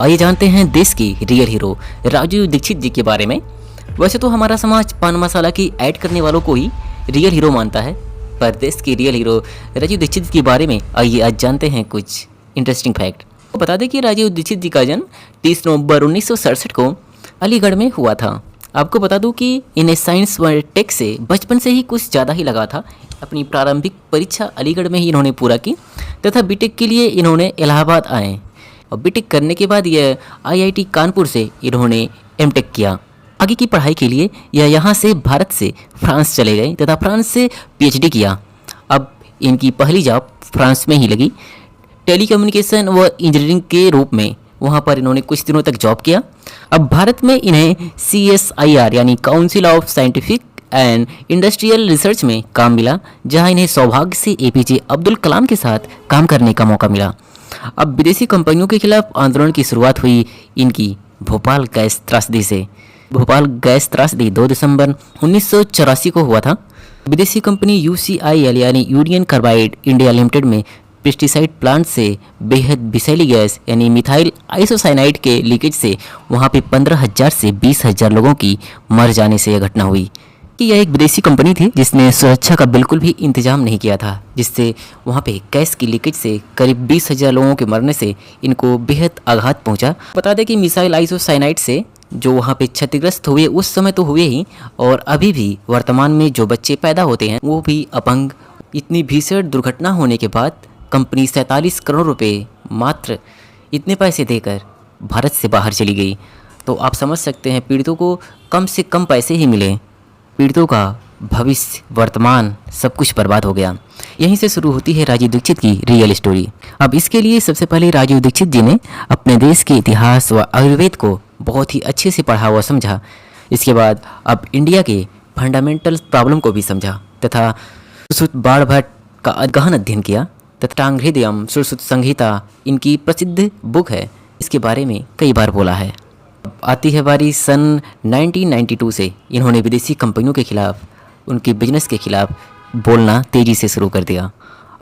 आइए जानते हैं देश की रियल हीरो राजू दीक्षित जी के बारे में। वैसे तो हमारा समाज पान मसाला की ऐड करने वालों को ही रियल हीरो मानता है, पर देश की रियल हीरो राजू दीक्षित के बारे में आइए आज जानते हैं कुछ इंटरेस्टिंग फैक्ट। तो बता दें कि राजू दीक्षित जी का जन्म 30 नवंबर 1967 को अलीगढ़ में हुआ था। आपको बता दूं कि इन्हें साइंस व टेक से बचपन से ही कुछ ज़्यादा ही लगा था। अपनी प्रारंभिक परीक्षा अलीगढ़ में ही इन्होंने पूरा की तथा बीटेक के लिए इन्होंने इलाहाबाद आए और बीटेक करने के बाद यह आईआईटी कानपुर से इन्होंने एमटेक किया। आगे की पढ़ाई के लिए यह यहाँ से भारत से फ्रांस चले गए तथा फ्रांस से पीएचडी किया। अब इनकी पहली जॉब फ्रांस में ही लगी, टेलीकम्युनिकेशन व इंजीनियरिंग के रूप में। वहाँ पर इन्होंने कुछ दिनों तक जॉब किया। अब भारत में इन्हें CSIR यानी council of scientific and industrial research में काम मिला, जहाँ इन्हें सौभाग्य से APJ अब्दुल कलाम के साथ काम करने का मौका मिला। अब विदेशी कंपनियों के खिलाफ आंदोलन की शुरुआत हुई इनकी भोपाल गैस त्रासदी से। भोपाल गैस त्रासदी 2 दिसंबर 1984 को हुआ था। विदेशी कंपनी UCIL यानी यूनियन कार्बाइड इंडिया लिमिटेड में पेस्टिसाइड प्लांट से बेहद विषैली गैस यानी मिथाइल आइसोसाइनाइड के लीकेज से वहां पे 15,000 से 20,000 लोगों की मर जाने से यह घटना हुई। कि यह एक विदेशी कंपनी थी जिसने सुरक्षा का बिल्कुल भी इंतजाम नहीं किया था, जिससे वहाँ पे गैस की लीकेज से करीब 20,000 लोगों के मरने से इनको बेहद आघात पहुँचा। बता दें कि मिसाइल आइसोसाइनाइड से जो वहाँ पे क्षतिग्रस्त हुए उस समय तो हुए ही, और अभी भी वर्तमान में जो बच्चे पैदा होते हैं वो भी अपंग। इतनी भीषण दुर्घटना होने के बाद कंपनी 47 करोड़ रुपए मात्र इतने पैसे देकर भारत से बाहर चली गई। तो आप समझ सकते हैं पीड़ितों को कम से कम पैसे ही मिले, पीड़ितों का भविष्य वर्तमान सब कुछ बर्बाद हो गया। यहीं से शुरू होती है राजू दीक्षित की रियल स्टोरी। अब इसके लिए सबसे पहले राजू दीक्षित जी ने अपने देश के इतिहास व आयुर्वेद को बहुत ही अच्छे से पढ़ा व समझा। इसके बाद अब इंडिया के फंडामेंटल प्रॉब्लम को भी समझा तथा सुश्रुत बाणभट्ट का गहन अध्ययन किया। तत्रांग हृदयम सुश्रुत संहिता इनकी प्रसिद्ध बुक है, इसके बारे में कई बार बोला है। आती है बारी सन 1992 से इन्होंने विदेशी कंपनियों के खिलाफ, उनके बिजनेस के खिलाफ बोलना तेज़ी से शुरू कर दिया।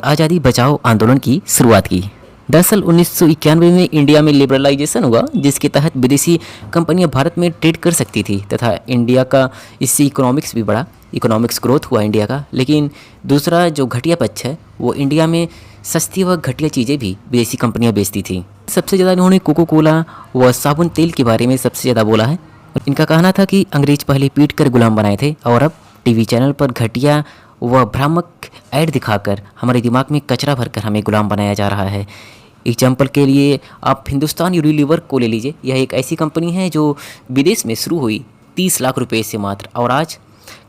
आज़ादी बचाओ आंदोलन की शुरुआत की। दरअसल 1991 में इंडिया में लिबरलाइजेशन हुआ, जिसके तहत विदेशी कंपनियां भारत में ट्रेड कर सकती थी तथा इंडिया का इससे इकोनॉमिक्स भी बढ़ा, इकोनॉमिक्स ग्रोथ हुआ इंडिया का। लेकिन दूसरा जो घटिया पक्ष है वो इंडिया में सस्ती व घटिया चीज़ें भी विदेशी कंपनियां बेचती थी। सबसे ज़्यादा इन्होंने कोको कोला व साबुन तेल के बारे में सबसे ज़्यादा बोला है। इनका कहना था कि अंग्रेज पहले पीट कर गुलाम बनाए थे और अब टीवी चैनल पर घटिया व भ्रामक ऐड दिखाकर हमारे दिमाग में कचरा भरकर हमें गुलाम बनाया जा रहा है। एग्जाम्पल के लिए आप हिंदुस्तान यूनिलीवर को ले लीजिए। यह एक ऐसी कंपनी है जो विदेश में शुरू हुई 30 लाख रुपए से मात्र, और आज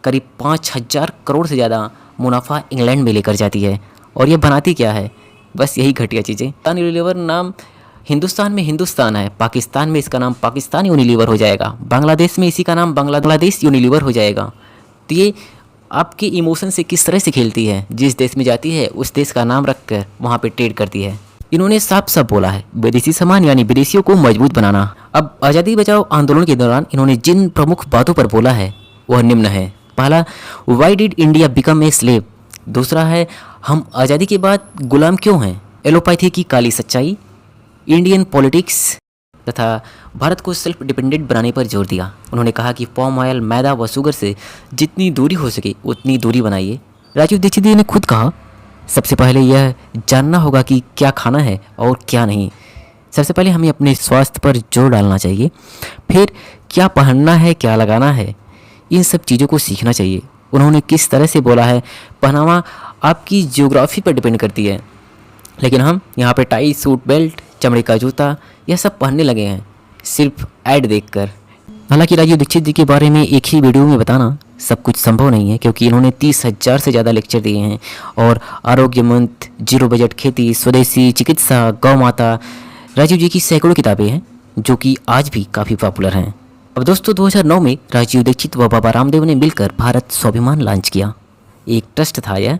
करीब 5,000 करोड़ से ज़्यादा मुनाफा इंग्लैंड में लेकर जाती है। और ये बनाती क्या है? बस यही घटिया चीज़ें। हिंदुस्तान यूनिलीवर नाम हिंदुस्तान में हिंदुस्तान है, पाकिस्तान में इसका नाम पाकिस्तान यूनिलीवर हो जाएगा, बांग्लादेश में इसी का नाम बांग्लादेश यूनिलीवर हो जाएगा। तो ये आपके इमोशन से किस तरह से खेलती है, जिस देश में जाती है उस देश का नाम रखकर वहाँ पे ट्रेड करती है। इन्होंने साफ साफ बोला है विदेशी सामान यानी विदेशियों को मजबूत बनाना। अब आज़ादी बचाओ आंदोलन के दौरान इन्होंने जिन प्रमुख बातों पर बोला है वह निम्न है। पहला, why did India become a slave. दूसरा है, हम आज़ादी के बाद गुलाम क्यों हैं। एलोपैथी की काली सच्चाई, इंडियन पॉलिटिक्स तथा भारत को सेल्फ डिपेंडेंट बनाने पर जोर दिया। उन्होंने कहा कि पॉम ऑयल, मैदा व शुगर से जितनी दूरी हो सके उतनी दूरी बनाइए। राजू दीक्षित जी ने खुद कहा, सबसे पहले यह जानना होगा कि क्या खाना है और क्या नहीं। सबसे पहले हमें अपने स्वास्थ्य पर जोर डालना चाहिए, फिर क्या पहनना है, क्या लगाना है, इन सब चीज़ों को सीखना चाहिए। उन्होंने किस तरह से बोला है, पहनावा आपकी जियोग्राफी पर डिपेंड करती है, लेकिन हम यहाँ पे टाई, सूट, बेल्ट, चमड़े का जूता यह सब पहनने लगे हैं सिर्फ ऐड देखकर। हालांकि राजू दीक्षित जी के बारे में एक ही वीडियो में बताना सब कुछ संभव नहीं है, क्योंकि इन्होंने 30,000 से ज़्यादा लेक्चर दिए हैं और आरोग्य मंत्र, जीरो बजट खेती, स्वदेशी चिकित्सा, गौ माता, राजीव जी की सैकड़ों किताबें हैं जो कि आज भी काफ़ी पॉपुलर हैं। अब दोस्तों 2009 में राजीव दीक्षित व बाबा रामदेव ने मिलकर भारत स्वाभिमान लॉन्च किया। एक ट्रस्ट था यह।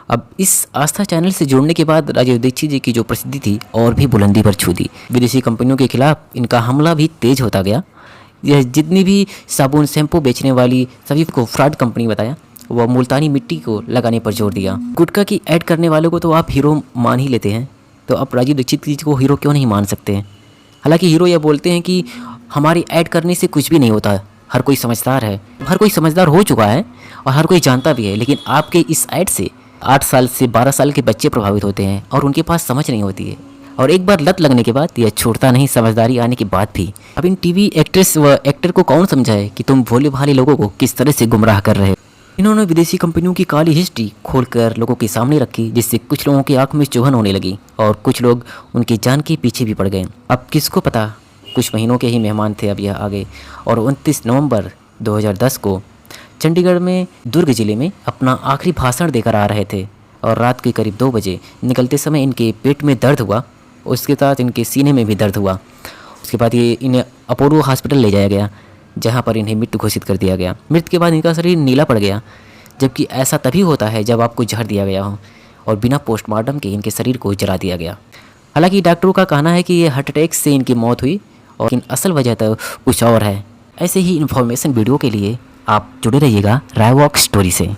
अब इस आस्था चैनल से जुड़ने के बाद राजीव दीक्षित जी की जो प्रसिद्धि थी और भी बुलंदी पर छू दी। विदेशी कंपनियों के खिलाफ इनका हमला भी तेज होता गया। यह जितनी भी साबुन, शैम्पू बेचने वाली सभी को फ्रॉड कंपनी बताया व मुल्तानी मिट्टी को लगाने पर जोर दिया। गुटखा की ऐड करने वालों को तो आप हीरो मान ही लेते हैं, तो आप राजीव दीक्षित जी को हीरो क्यों नहीं मान सकते हैं। हालांकि हीरो यह बोलते हैं कि हमारी ऐड करने से कुछ भी नहीं होता, हर कोई समझदार है, हर कोई समझदार हो चुका है और हर कोई जानता भी है, लेकिन आपके इस ऐड से 8 साल से 12 साल के बच्चे प्रभावित होते हैं और उनके पास समझ नहीं होती है, और एक बार लत लगने के बाद यह छूटता नहीं, समझदारी आने के बाद भी। अब इन टीवी एक्ट्रेस व एक्टर को कौन समझाए कि तुम भोले भाले लोगों को किस तरह से गुमराह कर रहे हो। इन्होंने विदेशी कंपनियों की काली हिस्ट्री खोलकर लोगों के सामने रखी, जिससे कुछ लोगों की आंख में चुभन होने लगी और कुछ लोग उनकी जान के पीछे भी पड़ गए। अब किसको पता, कुछ महीनों के ही मेहमान थे अब यह आ गए और 29 नवंबर 2010 को चंडीगढ़ में दुर्ग जिले में अपना आखिरी भाषण देकर आ रहे थे और रात के करीब 2 बजे निकलते समय इनके पेट में दर्द हुआ, उसके साथ इनके सीने में भी दर्द हुआ। उसके बाद ये इन्हें अपोलो हॉस्पिटल ले जाया गया, जहां पर इन्हें मृत्यु घोषित कर दिया गया। मृत्यु के बाद इनका शरीर नीला पड़ गया, जबकि ऐसा तभी होता है जब आपको जहर दिया गया हो, और बिना पोस्टमार्टम के इनके शरीर को जला दिया गया। हालांकि डॉक्टरों का कहना है कि ये हार्ट अटैक से इनकी मौत हुई और इन असल वजह तो कुछ और है। ऐसे ही इन्फॉर्मेशन वीडियो के लिए आप जुड़े रहिएगा रायवॉक स्टोरी से।